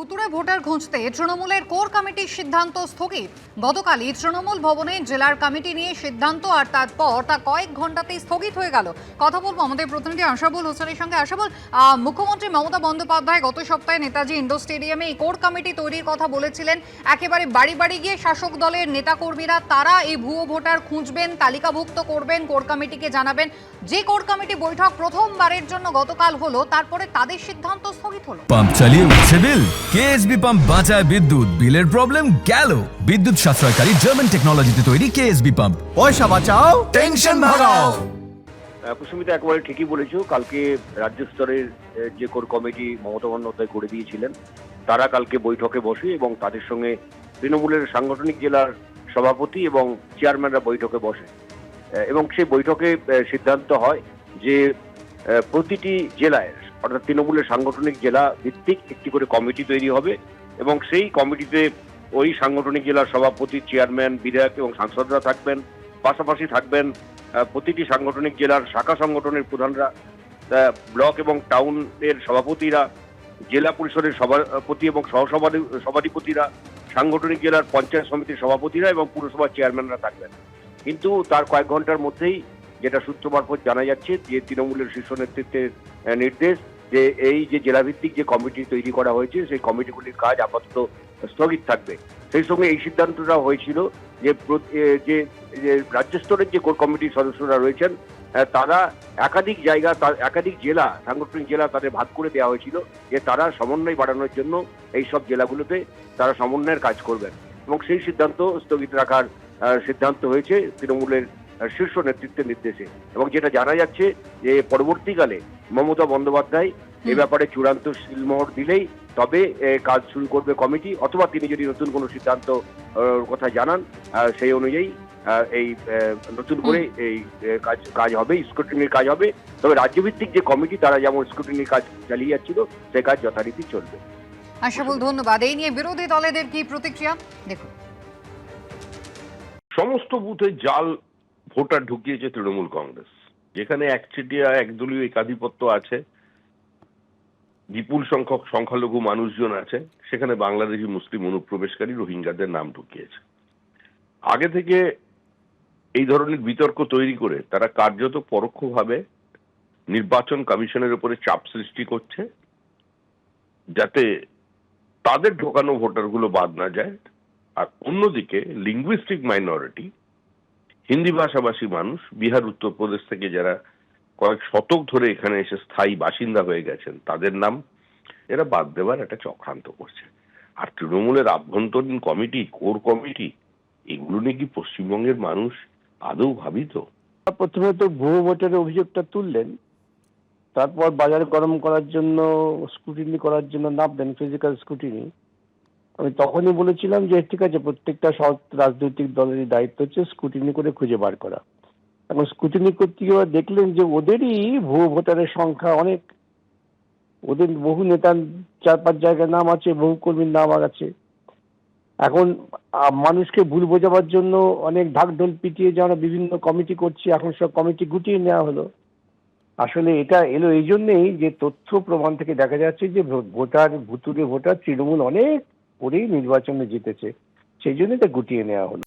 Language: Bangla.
ভুতুড়ে ভোটার খুঁজতে তৃণমূলের কোর কমিটির সিদ্ধান্ত স্থগিত। গতকালই তৃণমূল ভবনে জেলার কমিটি নিয়ে সিদ্ধান্ত, আর তারপর তা কয়েক ঘন্টাতেই স্থগিত হয়ে গেল। কথা বলবো আমাদের প্রতিনিধি আশাবুল হোসেনের সঙ্গে। আশাবুল, মুখ্যমন্ত্রী মমতা বন্দ্যোপাধ্যায় গত সপ্তাহে নেতাজি ইন্ডোর স্টেডিয়ামে এই কোর কমিটি তৈরির কথা বলেছিলেন। একেবারে বাড়ি বাড়ি গিয়ে শাসক দলের নেতাকর্মীরা তারা এই ভুয়ো ভোটার খুঁজবেন, তালিকাভুক্ত করবেন, কোর কমিটিকে জানাবেন। যে কোর কমিটি বৈঠক প্রথমবারের জন্য গতকাল হলো, তারপরে তাদের সিদ্ধান্ত স্থগিত হলো। পাম্প চালিয়ে উঠছে বিল, কেএসবি পাম্প বাঁচায় বিদ্যুৎ, বিলের প্রবলেম গেল। বিদ্যুৎ সাশ্রয়কারী জার্মান টেকনোলজিতে তৈরি কেএসবি পাম্প, পয়সা বাঁচাও, টেনশন ভাগাও। কুসুমিতা একেবারে ঠিকই বলেছো। কালকে রাজ্য স্তরের যে কোর কমিটি মমতা বন্দ্যোপাধ্যায় করে দিয়েছিলেন, তারা কালকে বৈঠকে বসে এবং তাদের সঙ্গে তৃণমূলের সাংগঠনিক জেলার সভাপতি এবং চেয়ারম্যানরা বৈঠকে বসে এবং সেই বৈঠকে সিদ্ধান্ত হয় যে প্রতিটি জেলায়, অর্থাৎ তৃণমূলের সাংগঠনিক জেলা ভিত্তিক একটি করে কমিটি তৈরি হবে এবং সেই কমিটিতে ওই সাংগঠনিক জেলার সভাপতি, চেয়ারম্যান, বিধায়ক এবং সাংসদরা থাকবেন। পাশাপাশি থাকবেন প্রতিটি সাংগঠনিক জেলার শাখা সংগঠনের প্রধানরা, ব্লক এবং টাউনের সভাপতিরা, জেলা পরিষদের সভাপতি এবং সভাধিপতিরা, সাংগঠনিক জেলার পঞ্চায়েত সমিতির সভাপতিরা এবং পুরসভার চেয়ারম্যানরা থাকবেন। কিন্তু তার কয়েক ঘন্টার মধ্যেই যেটা সূত্র মারফত জানা যাচ্ছে যে তৃণমূলের শীর্ষ নেতৃত্বের নির্দেশ যে এই যে জেলাভিত্তিক যে কমিটি তৈরি করা হয়েছে সেই কমিটিগুলির কাজ আপাতত স্থগিত থাকবে। সেই সঙ্গে এই সিদ্ধান্তটা হয়েছিল যে রাজ্য স্তরের যে কোর কমিটির সদস্যরা রয়েছেন তারা একাধিক জায়গা, একাধিক জেলা, সাংগঠনিক জেলা তাদের ভাগ করে দেওয়া হয়েছিল যে তারা সমন্বয় বাড়ানোর জন্য এই সব জেলাগুলোতে তারা সমন্বয়ের কাজ করবেন এবং সেই সিদ্ধান্ত স্থগিত রাখার সিদ্ধান্ত হয়েছে তৃণমূলের শীর্ষ নেতৃত্বের নির্দেশে। এবং যেটা জানা যাচ্ছে যে পরবর্তীকালে মমতা বন্দ্যোপাধ্যায় এ ব্যাপারে চূড়ান্ত সিলমোহর দিলেই তবে কাজ শুরু করবে কমিটি, অথবা তিনি যদি নতুন কোনো সিদ্ধান্ত কথা জানান সেই অনুযায়ী এই নতুন করে এই কাজ হবে, স্ক্রুটিনির কাজ হবে। তবে রাজ্যভিত্তিক যে কমিটি তারা যেমন স্ক্রুটিনির কাজ চালিয়ে যাচ্ছিল সে কাজ যথারীতি চলবে। আশাবুল, ধন্যবাদ। এই নিয়ে বিরোধী দলেদের কি প্রতিক্রিয়া দেখুন। সমস্ত বুথে জাল ভোটার ঢুকিয়েছে তৃণমূল কংগ্রেস, যেখানে একচেটিয়া একদলীয় একাধিপত্য আছে, বিপুল সংখ্যক সংখ্যালঘু মানুষজন আছে, সেখানে বাংলাদেশি মুসলিম অনুপ্রবেশকারী রোহিঙ্গাদের নাম ঢুকিয়েছে। আগে থেকে এই ধরনের বিতর্ক তৈরি করে তারা কার্যত পরোক্ষভাবে নির্বাচন কমিশনের উপরে চাপ সৃষ্টি করছে যাতে তাদের ঢোকানো ভোটারগুলো বাদ না যায়। আর অন্যদিকে লিঙ্গুইস্টিক মাইনরিটি, হিন্দি ভাষাভাষী মানুষ, বিহার, উত্তরপ্রদেশ থেকে যারা কয়েক শতক ধরে এখানে এসে স্থায়ী বাসিন্দা হয়ে গেছেন, তাদের নাম এরা বাদ দেওয়ার একটা চক্রান্ত করছে। আর তৃণমূলের আভ্যন্তরীণ কমিটি, কোর কমিটি, এগুলো নিয়ে কি পশ্চিমবঙ্গের মানুষ আদৌ ভাবিত? প্রথমে তো ভুয়ো ভোটের অভিযোগটা তুললেন, তারপর বাজার গরম করার জন্য স্ক্রুটিনি করার জন্য নামলেন, ফিজিক্যাল স্ক্রুটিনি। আমি তখনই বলেছিলাম যে ঠিক আছে, প্রত্যেকটা সব রাজনৈতিক দলেরই দায়িত্ব হচ্ছে স্ক্রুটিনি করে খুঁজে বার করা। এখন স্ক্রুটিনি করতে গিয়ে দেখলেন যে ওদেরই ভুয়ো ভোটারের সংখ্যা অনেক, ওদের বহু নেতার 4-5 জায়গায় নাম আছে, বহু কর্মীর নাম আছে। এখন মানুষকে ভুল বোঝাবার জন্য অনেক ঢাকঢোল পিটিয়ে যে আমরা বিভিন্ন কমিটি করছি, এখন সব কমিটি গুটিয়ে নেওয়া হলো। আসলে এটা এলো এই জন্যেই যে তথ্য প্রমাণ থেকে দেখা যাচ্ছে যে ভুতুড়ে ভোটার তৃণমূল অনেক করেই নির্বাচনে জিতেছে, সেই জন্য এটা গুটিয়ে নেওয়া হলো।